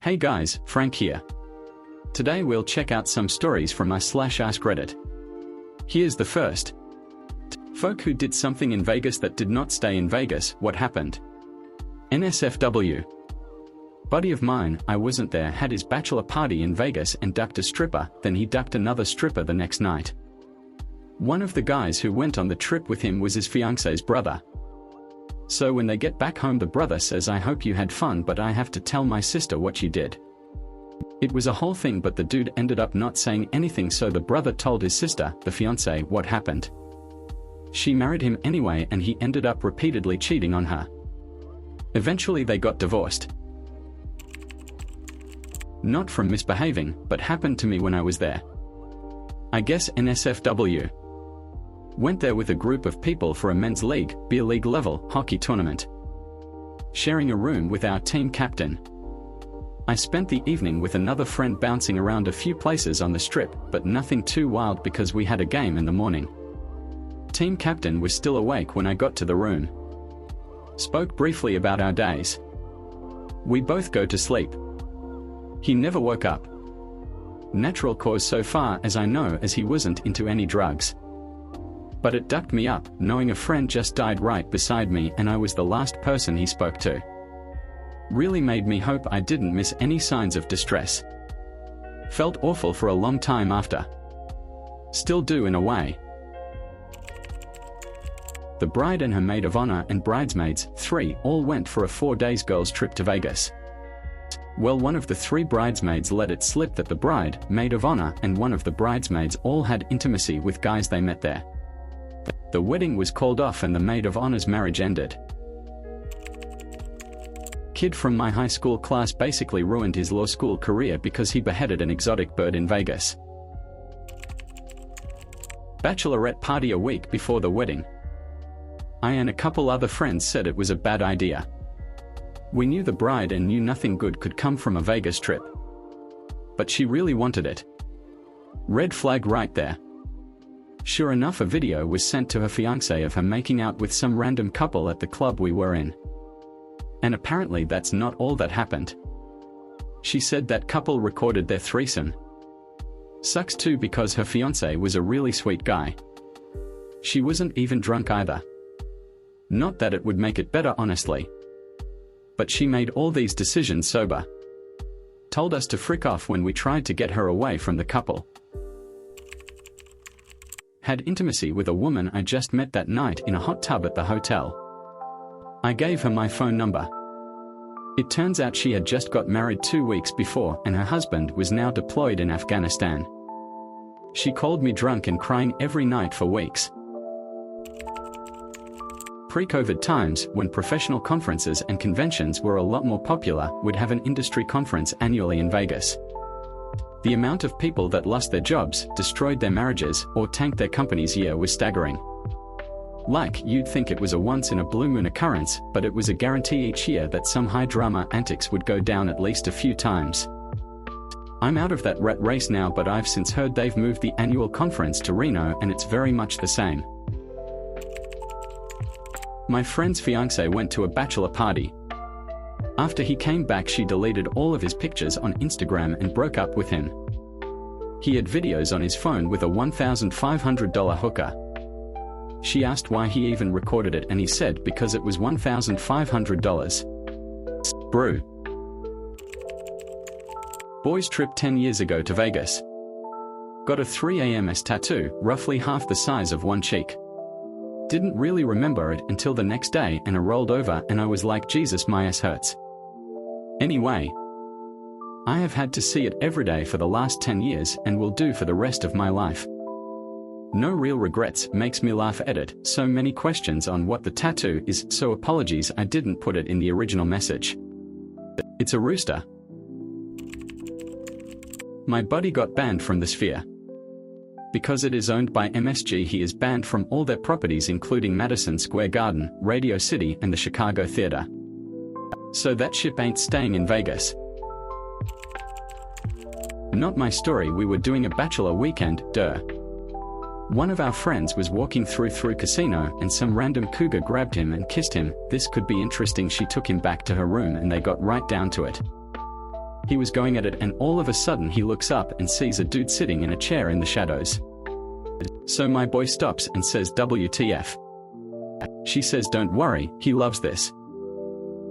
Hey guys, Frank here. Today we'll check out some stories from /AskReddit. Here's the first. Folk who did something in Vegas that did not stay in Vegas, what happened? NSFW. Buddy of mine, I wasn't there, had his bachelor party in Vegas and ducked a stripper, then he ducked another stripper the next night. One of the guys who went on the trip with him was his fiance's brother. So when they get back home, the brother says, "I hope you had fun, but I have to tell my sister what you did." It was a whole thing, but the dude ended up not saying anything, so the brother told his sister, the fiance, what happened. She married him anyway, and he ended up repeatedly cheating on her. Eventually they got divorced. Not from misbehaving, but happened to me when I was there. I guess NSFW. Went there with a group of people for a men's league, beer league level, hockey tournament. Sharing a room with our team captain. I spent the evening with another friend bouncing around a few places on the strip, but nothing too wild because we had a game in the morning. Team captain was still awake when I got to the room. Spoke briefly about our days. We both go to sleep. He never woke up. Natural cause so far as I know, as he wasn't into any drugs. But it ducked me up, knowing a friend just died right beside me and I was the last person he spoke to. Really made me hope I didn't miss any signs of distress. Felt awful for a long time after. Still do in a way. The bride and her maid of honor and bridesmaids, 3, all went for a 4 days girls trip to Vegas. Well, one of the 3 bridesmaids let it slip that the bride, maid of honor, and one of the bridesmaids all had intimacy with guys they met there. The wedding was called off and the maid of honor's marriage ended. Kid from my high school class basically ruined his law school career because he beheaded an exotic bird in Vegas. Bachelorette party a week before the wedding. I and a couple other friends said it was a bad idea. We knew the bride and knew nothing good could come from a Vegas trip. But she really wanted it. Red flag right there. Sure enough, a video was sent to her fiancé of her making out with some random couple at the club we were in. And apparently that's not all that happened. She said that couple recorded their threesome. Sucks too, because her fiancé was a really sweet guy. She wasn't even drunk either. Not that it would make it better, honestly. But she made all these decisions sober. Told us to frick off when we tried to get her away from the couple. Had intimacy with a woman I just met that night in a hot tub at the hotel. I gave her my phone number. It turns out she had just got married 2 weeks before and her husband was now deployed in Afghanistan. She called me drunk and crying every night for weeks. Pre-COVID times, when professional conferences and conventions were a lot more popular, would have an industry conference annually in Vegas. The amount of people that lost their jobs, destroyed their marriages, or tanked their company's year was staggering. Like, you'd think it was a once-in-a-blue-moon occurrence, but it was a guarantee each year that some high-drama antics would go down at least a few times. I'm out of that rat race now, but I've since heard they've moved the annual conference to Reno and it's very much the same. My friend's fiancé went to a bachelor party. After he came back, she deleted all of his pictures on Instagram and broke up with him. He had videos on his phone with a $1,500 hooker. She asked why he even recorded it and he said because it was $1,500. Brew. Boys trip 10 years ago to Vegas. Got a 3 AMS tattoo, roughly half the size of one cheek. Didn't really remember it until the next day and I rolled over and I was like, Jesus, my ass hurts. Anyway, I have had to see it every day for the last 10 years and will do for the rest of my life. No real regrets, makes me laugh at it, so many questions on what the tattoo is, so apologies I didn't put it in the original message. It's a rooster. My buddy got banned from the Sphere. Because it is owned by MSG, he is banned from all their properties including Madison Square Garden, Radio City and the Chicago Theater. So that ship ain't staying in Vegas. Not my story, we were doing a bachelor weekend, duh. One of our friends was walking through casino and some random cougar grabbed him and kissed him. This could be interesting. She took him back to her room and they got right down to it. He was going at it and all of a sudden he looks up and sees a dude sitting in a chair in the shadows. So my boy stops and says, "WTF?" She says, "Don't worry, he loves this."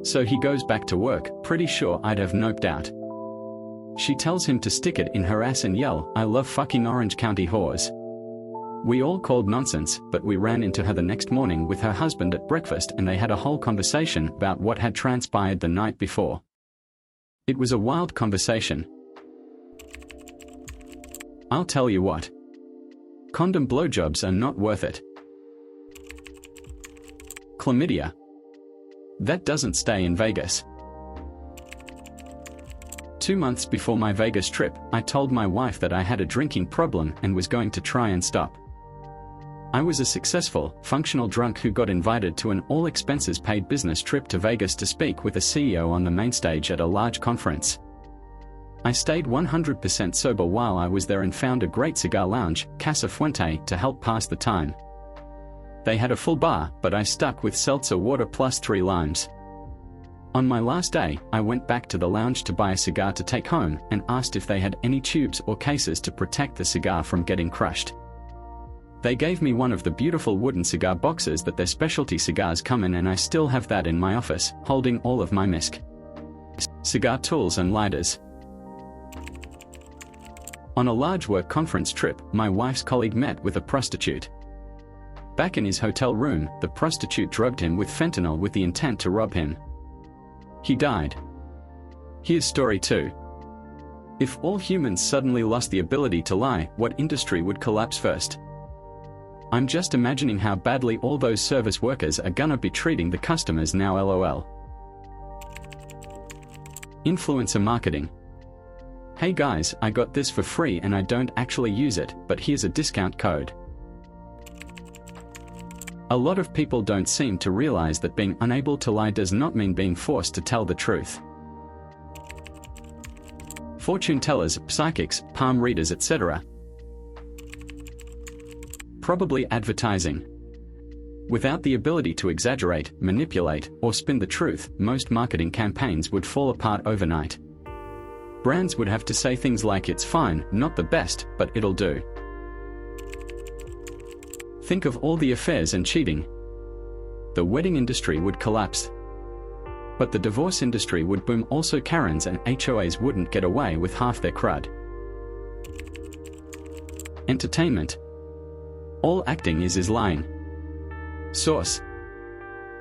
So he goes back to work, pretty sure I'd have noped out. She tells him to stick it in her ass and yell, "I love fucking Orange County whores." We all called nonsense, but we ran into her the next morning with her husband at breakfast and they had a whole conversation about what had transpired the night before. It was a wild conversation. I'll tell you what. Condom blowjobs are not worth it. Chlamydia. That doesn't stay in Vegas. 2 months before my Vegas trip, I told my wife that I had a drinking problem and was going to try and stop. I was a successful, functional drunk who got invited to an all-expenses-paid business trip to Vegas to speak with a CEO on the main stage at a large conference. I stayed 100% sober while I was there and found a great cigar lounge, Casa Fuente, to help pass the time. They had a full bar, but I stuck with seltzer water plus 3 limes. On my last day, I went back to the lounge to buy a cigar to take home and asked if they had any tubes or cases to protect the cigar from getting crushed. They gave me one of the beautiful wooden cigar boxes that their specialty cigars come in and I still have that in my office, holding all of my misc, cigar tools and lighters. On a large work conference trip, my wife's colleague met with a prostitute. Back in his hotel room, the prostitute drugged him with fentanyl with the intent to rob him. He died. Here's story 2. If all humans suddenly lost the ability to lie, what industry would collapse first? I'm just imagining how badly all those service workers are gonna be treating the customers now, lol. Influencer marketing. Hey guys, I got this for free and I don't actually use it, but here's a discount code. A lot of people don't seem to realize that being unable to lie does not mean being forced to tell the truth. Fortune tellers, psychics, palm readers, etc. Probably advertising. Without the ability to exaggerate, manipulate, or spin the truth, most marketing campaigns would fall apart overnight. Brands would have to say things like it's fine, not the best, but it'll do. Think of all the affairs and cheating. The wedding industry would collapse. But the divorce industry would boom. Also Karens and HOAs wouldn't get away with half their crud. Entertainment. All acting is lying. Source.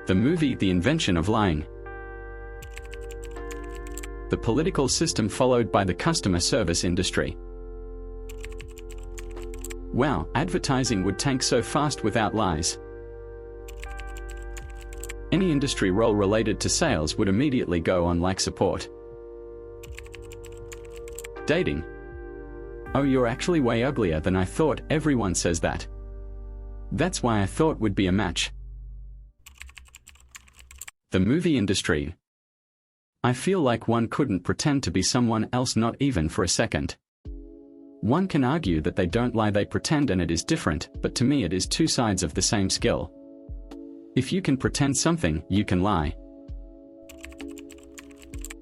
The movie The Invention of Lying. The political system followed by the customer service industry. Wow, advertising would tank so fast without lies. Any industry role related to sales would immediately go on like support. Dating. Oh, you're actually way uglier than I thought. Everyone says that. That's why I thought would be a match. The movie industry. I feel like one couldn't pretend to be someone else, not even for a second. One can argue that they don't lie, they pretend, and it is different, but to me it is two sides of the same skill. If you can pretend something, you can lie.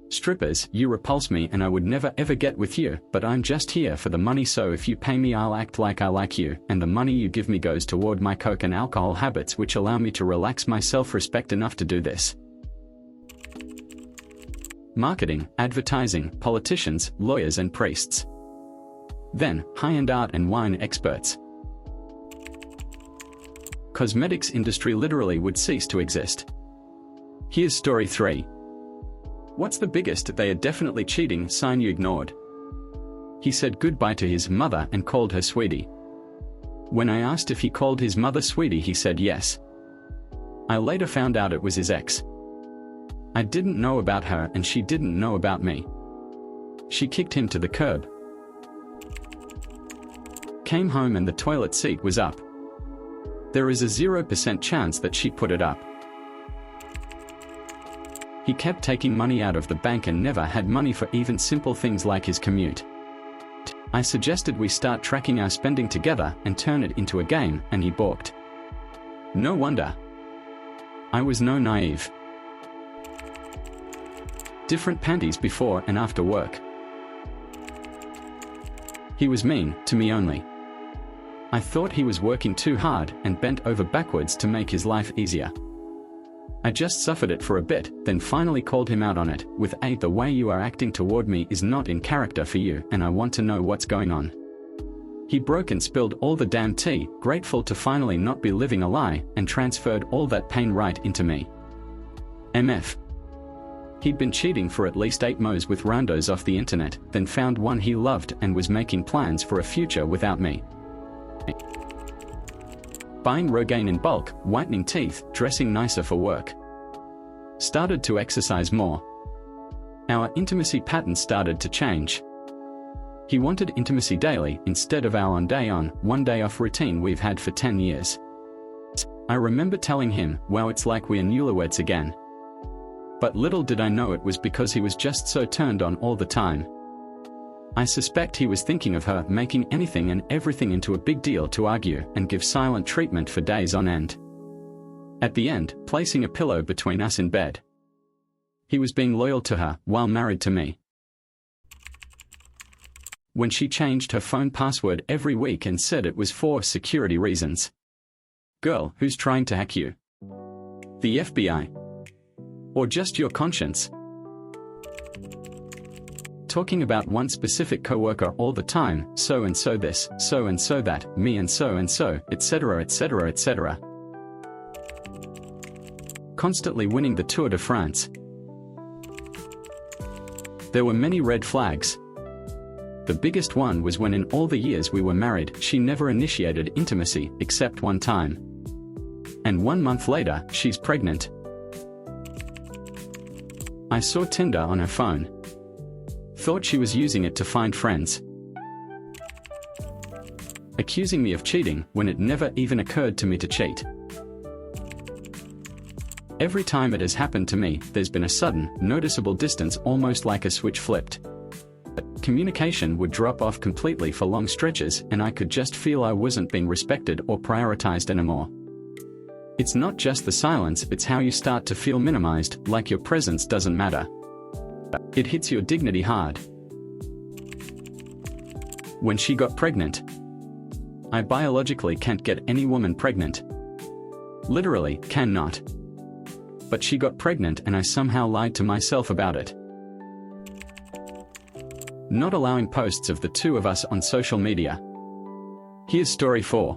Strippers, you repulse me and I would never ever get with you, but I'm just here for the money, so if you pay me I'll act like I like you, and the money you give me goes toward my coke and alcohol habits, which allow me to relax my self-respect enough to do this. Marketing, advertising, politicians, lawyers and priests. Then, high-end art and wine experts. Cosmetics industry literally would cease to exist. Here's story 3. What's the biggest? They are definitely cheating sign you ignored. He said goodbye to his mother and called her sweetie. When I asked if he called his mother sweetie, he said yes. I later found out it was his ex. I didn't know about her and she didn't know about me. She kicked him to the curb. Came home and the toilet seat was up. There is a 0% chance that she put it up. He kept taking money out of the bank and never had money for even simple things like his commute. I suggested we start tracking our spending together and turn it into a game, and he balked. No wonder. I was no naive. Different panties before and after work. He was mean to me only. I thought he was working too hard and bent over backwards to make his life easier. I just suffered it for a bit, then finally called him out on it, with the way you are acting toward me is not in character for you, and I want to know what's going on. He broke and spilled all the damn tea, grateful to finally not be living a lie, and transferred all that pain right into me. MF. He'd been cheating for at least 8 mo's with randos off the internet, then found one he loved and was making plans for a future without me. Buying Rogaine in bulk, whitening teeth, dressing nicer for work. Started to exercise more. Our intimacy pattern started to change. He wanted intimacy daily instead of our day on, one day off routine we've had for 10 years. I remember telling him, wow, it's like we're newlyweds again. But little did I know it was because he was just so turned on all the time. I suspect he was thinking of her making anything and everything into a big deal to argue and give silent treatment for days on end. At the end, placing a pillow between us in bed. He was being loyal to her while married to me. When she changed her phone password every week and said it was for security reasons. Girl, who's trying to hack you? The FBI? Or just your conscience? Talking about one specific coworker all the time, so and so this, so and so that, me and so, etc., etc., etc. Constantly winning the Tour de France. There were many red flags. The biggest one was when in all the years we were married, she never initiated intimacy except one time. And 1 month later, she's pregnant. I saw Tinder on her phone. Thought she was using it to find friends. Accusing me of cheating when it never even occurred to me to cheat. Every time it has happened to me, there's been a sudden, noticeable distance, almost like a switch flipped. Communication would drop off completely for long stretches, and I could just feel I wasn't being respected or prioritized anymore. It's not just the silence, it's how you start to feel minimized, like your presence doesn't matter. It hits your dignity hard. When she got pregnant, I biologically can't get any woman pregnant. Literally, cannot. But she got pregnant and I somehow lied to myself about it. Not allowing posts of the two of us on social media. Here's story 4.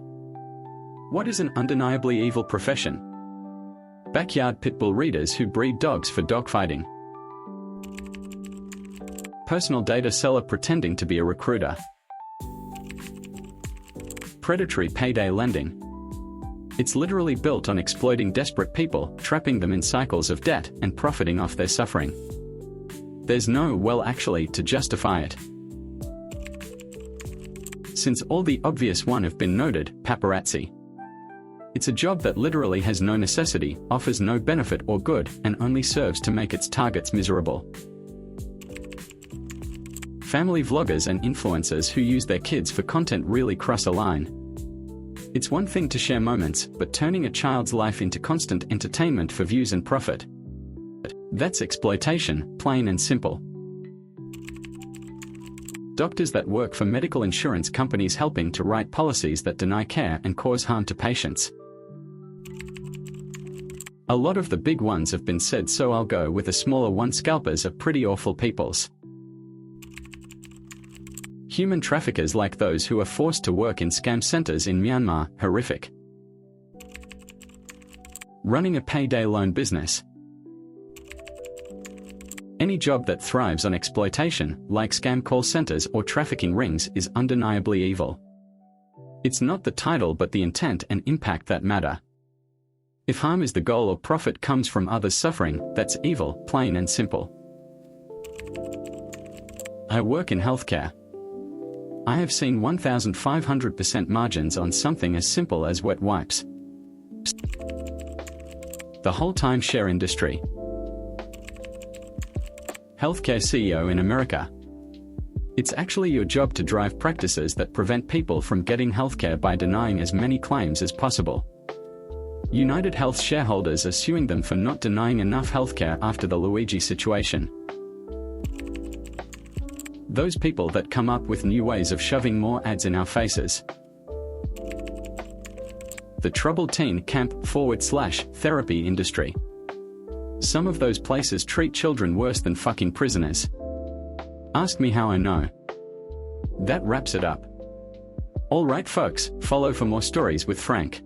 What is an undeniably evil profession? Backyard pitbull breeders who breed dogs for dogfighting. Personal data seller pretending to be a recruiter. Predatory payday lending. It's literally built on exploiting desperate people, trapping them in cycles of debt, and profiting off their suffering. There's no well actually to justify it. Since all the obvious one have been noted, paparazzi. It's a job that literally has no necessity, offers no benefit or good, and only serves to make its targets miserable. Family vloggers and influencers who use their kids for content really cross a line. It's one thing to share moments, but turning a child's life into constant entertainment for views and profit. That's exploitation, plain and simple. Doctors that work for medical insurance companies helping to write policies that deny care and cause harm to patients. A lot of the big ones have been said, so I'll go with a smaller one. Scalpers are pretty awful peoples. Human traffickers like those who are forced to work in scam centers in Myanmar, horrific. Running a payday loan business. Any job that thrives on exploitation, like scam call centers or trafficking rings, is undeniably evil. It's not the title but the intent and impact that matter. If harm is the goal or profit comes from others' suffering, that's evil, plain and simple. I work in healthcare. I have seen 1,500% margins on something as simple as wet wipes. The whole timeshare industry. Healthcare CEO in America. It's actually your job to drive practices that prevent people from getting healthcare by denying as many claims as possible. United Health shareholders are suing them for not denying enough healthcare after the Luigi situation. Those people that come up with new ways of shoving more ads in our faces. The troubled teen camp/therapy industry. Some of those places treat children worse than fucking prisoners. Ask me how I know. That wraps it up. Alright folks, follow for more stories with Frank.